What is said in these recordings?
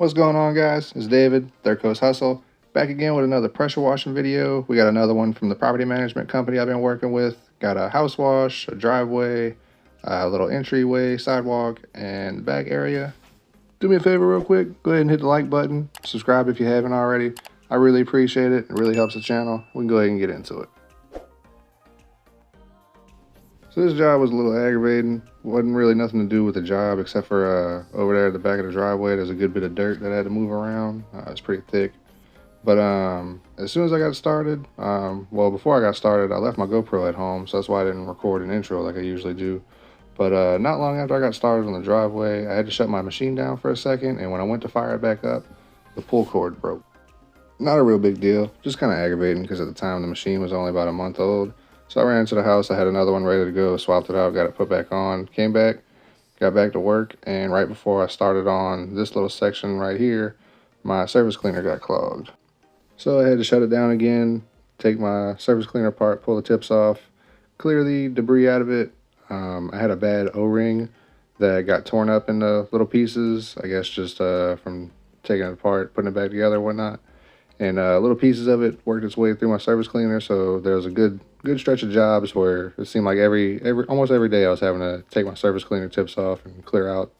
What's going on, guys? It's David, Third Coast Hustle, back again with another pressure washing video. We got another one from the property management company I've been working with. Got a house wash, a driveway, a little entryway, sidewalk, and the back area. Do me a favor real quick, go ahead and hit the like button, subscribe if you haven't already. I really appreciate it. It really helps the channel. We can go ahead and get into it. So this job was a little aggravating. Wasn't really nothing to do with the job except for over there at the back of the driveway, there's a good bit of dirt that I had to move around. It's pretty thick. But as soon as I got started, well, before I got started, I left my GoPro at home, so that's why I didn't record an intro like I usually do. But not long after I got started on the driveway, I had to shut my machine down for a second, and when I went to fire it back up, the pull cord broke. Not a real big deal, just kind of aggravating because at the time the machine was only about a month old. So I ran into the house, I had another one ready to go, swapped it out, got it put back on, came back, got back to work, and right before I started on this little section right here, my surface cleaner got clogged. So I had to shut it down again, take my surface cleaner apart, pull the tips off, clear the debris out of it. I had a bad O-ring that got torn up into little pieces, I guess just from taking it apart, putting it back together and whatnot. And little pieces of it worked its way through my surface cleaner, so there was a good stretch of jobs where it seemed like almost every day I was having to take my surface cleaner tips off and clear out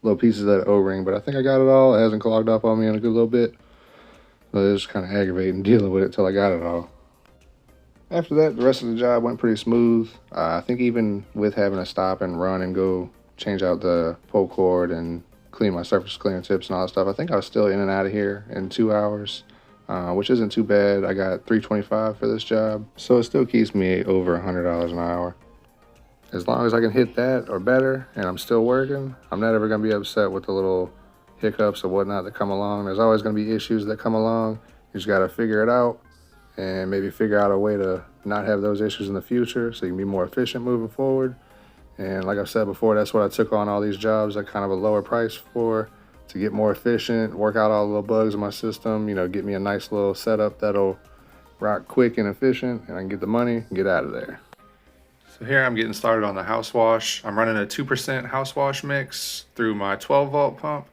little pieces of that O-ring. But I think I got it all. It hasn't clogged up on me in a good little bit. So it was kind of aggravating dealing with it till I got it all. After that, the rest of the job went pretty smooth. I think even with having to stop and run and go change out the pull cord and clean my surface cleaner tips and all that stuff, I think I was still in and out of here in 2 hours. Which isn't too bad. I got $325 for this job, so it still keeps me over $100 an hour. As long as I can hit that or better and I'm still working, I'm not ever going to be upset with the little hiccups or whatnot that come along. There's always going to be issues that come along. You just got to figure it out and maybe figure out a way to not have those issues in the future so you can be more efficient moving forward. And like I said before, that's what I took on all these jobs at kind of a lower price for, to get more efficient, work out all the little bugs in my system, get me a nice little setup that'll rock quick and efficient, and I can get the money and get out of there. So here I'm getting started on the house wash. I'm running a 2% house wash mix through my 12-volt pump,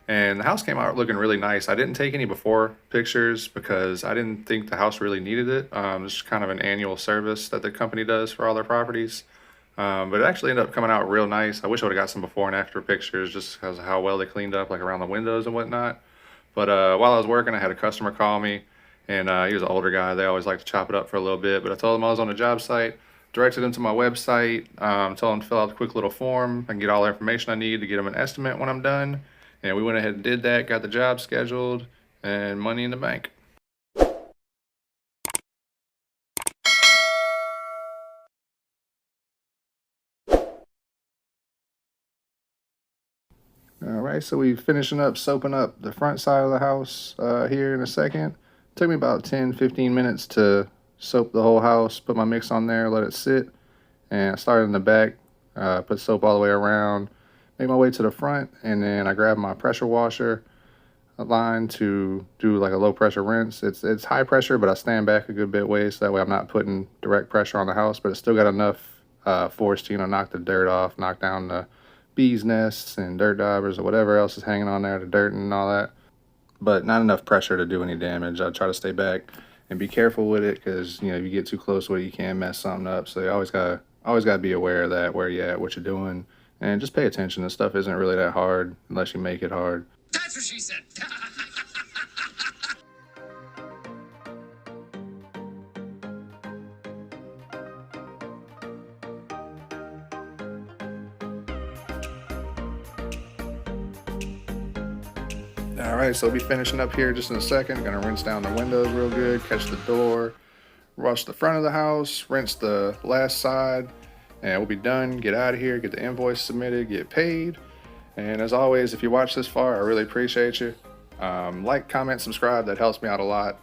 and the house came out looking really nice. I didn't take any before pictures because I didn't think the house really needed it. It's kind of an annual service that the company does for all their properties. But it actually ended up coming out real nice. I wish I would have got some before and after pictures just because of how well they cleaned up, like around the windows and whatnot. But while I was working, I had a customer call me, and he was an older guy. They always like to chop it up for a little bit. But I told him I was on a job site, directed him to my website, told him to fill out a quick little form. I can get all the information I need to get him an estimate when I'm done. And we went ahead and did that, got the job scheduled, and money in the bank. All right, so we finishing up soaping up the front side of the house here in a second. Took me about 10-15 minutes to soap the whole house, put my mix on there, let it sit. And I started in the back, put soap all the way around, made my way to the front, and then I grabbed my pressure washer line to do like a low pressure rinse. It's high pressure, but I stand back a good bit way so that way I'm not putting direct pressure on the house, but it's still got enough force to knock the dirt off, knock down the bees nests and dirt daubers or whatever else is hanging on there, the dirt and all that, but not enough pressure to do any damage. I try to stay back and be careful with it because if you get too close with it, you can mess something up. So you always gotta be aware of that, where you at, what you're doing, and just pay attention. This stuff isn't really that hard unless you make it hard. That's what she said. All right, so we'll be finishing up here just in a second. Gonna rinse down the windows real good, catch the door, wash the front of the house, rinse the last side, and we'll be done. Get out of here, get the invoice submitted, get paid. And as always, if you watch this far, I really appreciate you. Like, comment, subscribe, that helps me out a lot.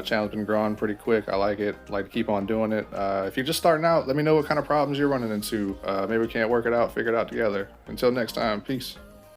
Channel's been growing pretty quick. I like it, like to keep on doing it. If you're just starting out, let me know what kind of problems you're running into. Maybe we can't work it out, figure it out together. Until next time, peace.